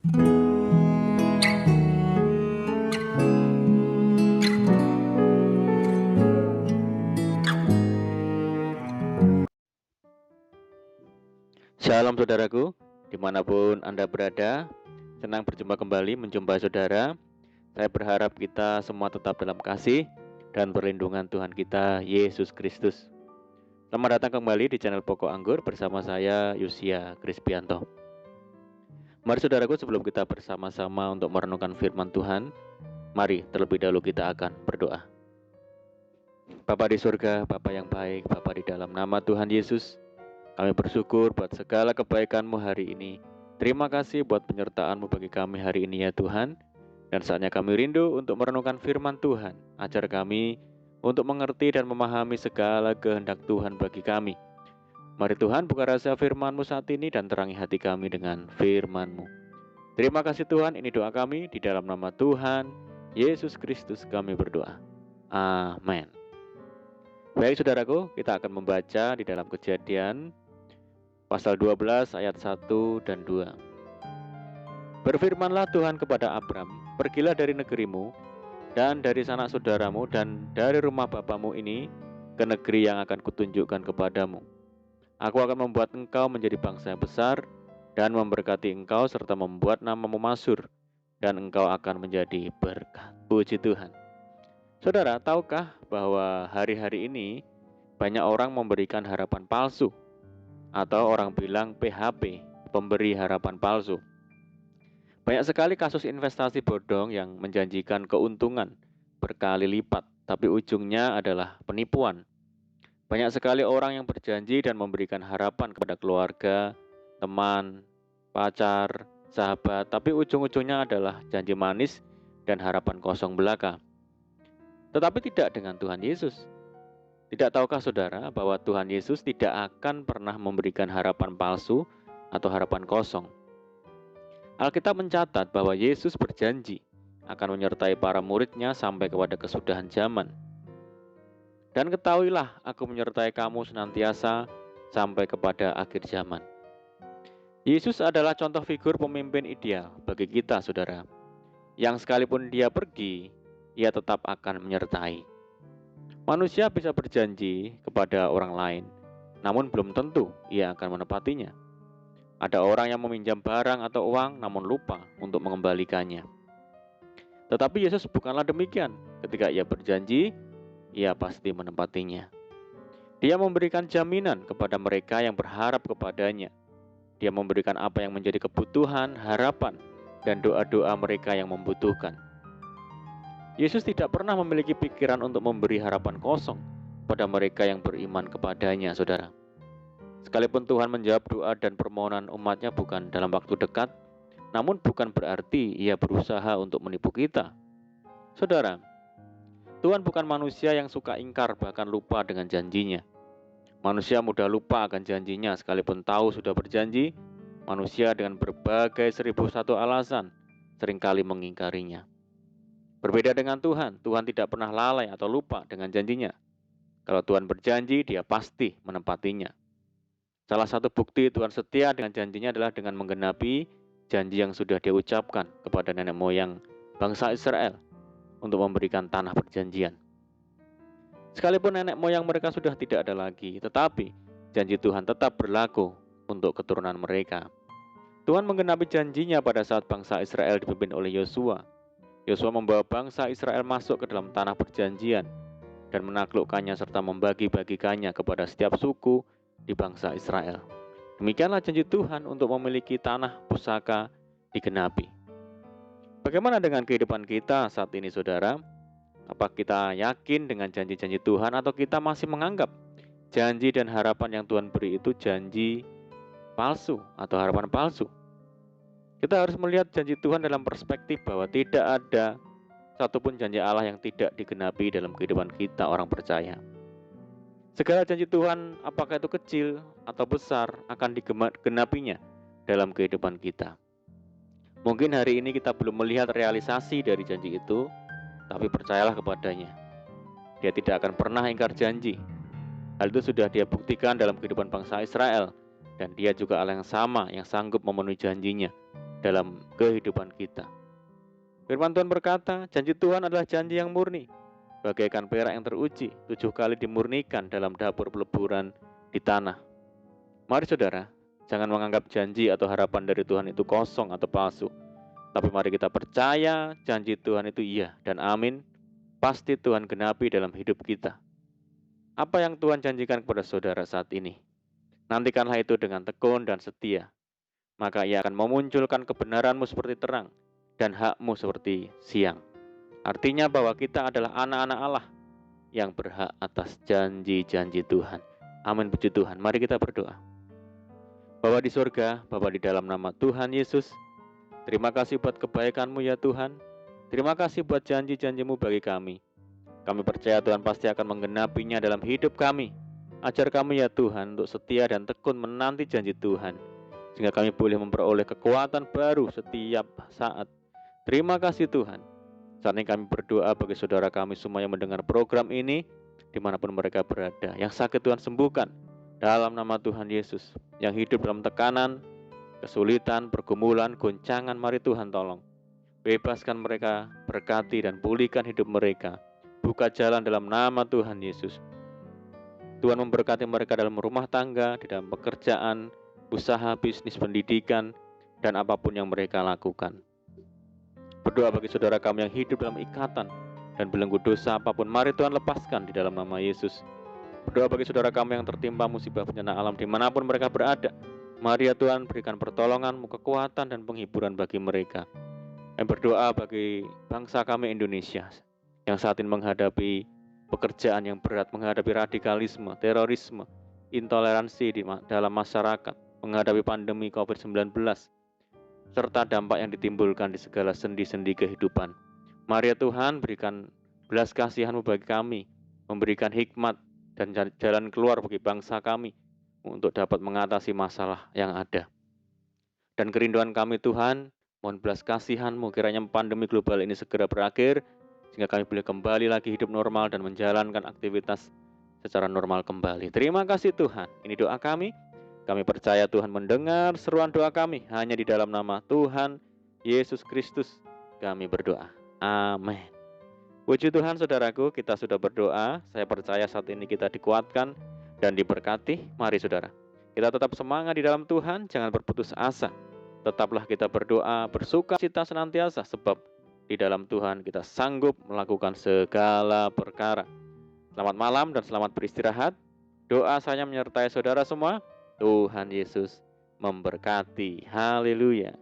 Shalom saudaraku, dimanapun Anda berada, senang berjumpa kembali menjumpai saudara. Saya berharap kita semua tetap dalam kasih dan perlindungan Tuhan kita, Yesus Kristus. Selamat datang kembali di channel Pokok Anggur bersama saya, Yusia Krispianto. Mari saudaraku, sebelum kita bersama-sama untuk merenungkan firman Tuhan, mari terlebih dahulu kita akan berdoa. Bapa di surga, Bapa yang baik, Bapa di dalam nama Tuhan Yesus, kami bersyukur buat segala kebaikan-Mu hari ini. Terima kasih buat penyertaan-Mu bagi kami hari ini ya Tuhan. Dan saatnya kami rindu untuk merenungkan firman Tuhan. Ajar kami untuk mengerti dan memahami segala kehendak Tuhan bagi kami. Mari Tuhan buka rahasia firman-Mu saat ini dan terangi hati kami dengan firman-Mu. Terima kasih Tuhan, ini doa kami di dalam nama Tuhan Yesus Kristus kami berdoa. Amin. Baik saudaraku, kita akan membaca di dalam Kejadian pasal 12 ayat 1 dan 2. Berfirmanlah Tuhan kepada Abram, pergilah dari negerimu dan dari sanak saudaramu dan dari rumah bapamu ini ke negeri yang akan kutunjukkan kepadamu. Aku akan membuat engkau menjadi bangsa yang besar dan memberkati engkau serta membuat namamu masyhur dan engkau akan menjadi berkat. Puji Tuhan. Saudara, tahukah bahwa hari-hari ini banyak orang memberikan harapan palsu atau orang bilang PHP, pemberi harapan palsu. Banyak sekali kasus investasi bodong yang menjanjikan keuntungan berkali lipat, tapi ujungnya adalah penipuan. Banyak sekali orang yang berjanji dan memberikan harapan kepada keluarga, teman, pacar, sahabat, tapi ujung-ujungnya adalah janji manis dan harapan kosong belaka. Tetapi tidak dengan Tuhan Yesus. Tidak tahukah saudara bahwa Tuhan Yesus tidak akan pernah memberikan harapan palsu atau harapan kosong? Alkitab mencatat bahwa Yesus berjanji akan menyertai para muridnya sampai kepada kesudahan zaman. Dan ketahuilah, aku menyertai kamu senantiasa sampai kepada akhir zaman. Yesus adalah contoh figur pemimpin ideal bagi kita, saudara. Yang sekalipun dia pergi, ia tetap akan menyertai. Manusia bisa berjanji kepada orang lain, namun belum tentu ia akan menepatinya. Ada orang yang meminjam barang atau uang namun lupa untuk mengembalikannya. Tetapi Yesus bukanlah demikian. Ketika ia berjanji, ia pasti menepatinya. Dia memberikan jaminan kepada mereka yang berharap kepadanya. Dia memberikan apa yang menjadi kebutuhan, harapan, dan doa-doa mereka yang membutuhkan. Yesus tidak pernah memiliki pikiran untuk memberi harapan kosong pada mereka yang beriman kepadanya, saudara. Sekalipun Tuhan menjawab doa dan permohonan umatnya bukan dalam waktu dekat, namun bukan berarti ia berusaha untuk menipu kita. Saudara, Tuhan bukan manusia yang suka ingkar bahkan lupa dengan janjinya. Manusia mudah lupa akan janjinya sekalipun tahu sudah berjanji. Manusia dengan berbagai 1001 alasan seringkali mengingkarinya. Berbeda dengan Tuhan, Tuhan tidak pernah lalai atau lupa dengan janjinya. Kalau Tuhan berjanji, dia pasti menepatinya. Salah satu bukti Tuhan setia dengan janjinya adalah dengan menggenapi janji yang sudah dia ucapkan kepada nenek moyang bangsa Israel untuk memberikan tanah perjanjian. Sekalipun nenek moyang mereka sudah tidak ada lagi, tetapi janji Tuhan tetap berlaku untuk keturunan mereka. Tuhan menggenapi janjinya pada saat bangsa Israel dipimpin oleh Yosua. Yosua membawa bangsa Israel masuk ke dalam tanah perjanjian dan menaklukkannya serta membagi-bagikannya kepada setiap suku di bangsa Israel. Demikianlah janji Tuhan untuk memiliki tanah pusaka digenapi. Bagaimana dengan kehidupan kita saat ini, saudara? Apa kita yakin dengan janji-janji Tuhan atau kita masih menganggap janji dan harapan yang Tuhan beri itu janji palsu atau harapan palsu? Kita harus melihat janji Tuhan dalam perspektif bahwa tidak ada satupun janji Allah yang tidak digenapi dalam kehidupan kita orang percaya. Segala janji Tuhan, apakah itu kecil atau besar, akan digenapinya dalam kehidupan kita. Mungkin hari ini kita belum melihat realisasi dari janji itu, tapi percayalah kepadanya. Dia tidak akan pernah ingkar janji. Hal itu sudah dia buktikan dalam kehidupan bangsa Israel, dan dia juga Allah yang sama yang sanggup memenuhi janjinya dalam kehidupan kita. Firman Tuhan berkata, janji Tuhan adalah janji yang murni, bagaikan perak yang teruji, 7 kali dimurnikan dalam dapur peleburan di tanah. Mari saudara, jangan menganggap janji atau harapan dari Tuhan itu kosong atau palsu. Tapi mari kita percaya janji Tuhan itu iya dan amin, pasti Tuhan genapi dalam hidup kita. Apa yang Tuhan janjikan kepada saudara saat ini? Nantikanlah itu dengan tekun dan setia. Maka ia akan memunculkan kebenaranmu seperti terang dan hakmu seperti siang. Artinya bahwa kita adalah anak-anak Allah yang berhak atas janji-janji Tuhan. Amin, puji Tuhan. Mari kita berdoa. Bapa di surga, Bapa di dalam nama Tuhan Yesus, terima kasih buat kebaikan-Mu ya Tuhan. Terima kasih buat janji-janji-Mu bagi kami. Kami percaya Tuhan pasti akan menggenapinya dalam hidup kami. Ajar kami ya Tuhan untuk setia dan tekun menanti janji Tuhan, sehingga kami boleh memperoleh kekuatan baru setiap saat. Terima kasih Tuhan. Saat ini kami berdoa bagi saudara kami semua yang mendengar program ini, dimanapun mereka berada. Yang sakit Tuhan sembuhkan dalam nama Tuhan Yesus. Yang hidup dalam tekanan, kesulitan, pergumulan, goncangan, mari Tuhan tolong. Bebaskan mereka, berkati dan pulihkan hidup mereka. Buka jalan dalam nama Tuhan Yesus. Tuhan memberkati mereka dalam rumah tangga, di dalam pekerjaan, usaha, bisnis, pendidikan, dan apapun yang mereka lakukan. Berdoa bagi saudara kami yang hidup dalam ikatan dan belenggu dosa apapun, mari Tuhan lepaskan di dalam nama Yesus. Berdoa bagi saudara kami yang tertimpa musibah bencana alam dimanapun mereka berada, mari ya Tuhan berikan pertolongan-Mu, kekuatan dan penghiburan bagi mereka. Yang berdoa bagi bangsa kami Indonesia yang saat ini menghadapi pekerjaan yang berat, menghadapi radikalisme, terorisme, intoleransi di dalam masyarakat, menghadapi pandemi COVID-19, serta dampak yang ditimbulkan di segala sendi-sendi kehidupan. Mari ya Tuhan berikan belas kasihan-Mu bagi kami, memberikan hikmat dan jalan keluar bagi bangsa kami untuk dapat mengatasi masalah yang ada. Dan kerinduan kami Tuhan, mohon belas kasihan-Mu kiranya pandemi global ini segera berakhir, sehingga kami boleh kembali lagi hidup normal dan menjalankan aktivitas secara normal kembali. Terima kasih Tuhan, ini doa kami. Kami percaya Tuhan mendengar seruan doa kami. Hanya di dalam nama Tuhan Yesus Kristus kami berdoa. Amin. Puji Tuhan saudaraku, kita sudah berdoa. Saya percaya saat ini kita dikuatkan dan diberkati. Mari saudara, kita tetap semangat di dalam Tuhan, jangan berputus asa. Tetaplah kita berdoa, bersuka cita senantiasa, sebab di dalam Tuhan kita sanggup melakukan segala perkara. Selamat malam dan selamat beristirahat. Doa saya menyertai saudara semua. Tuhan Yesus memberkati. Haleluya.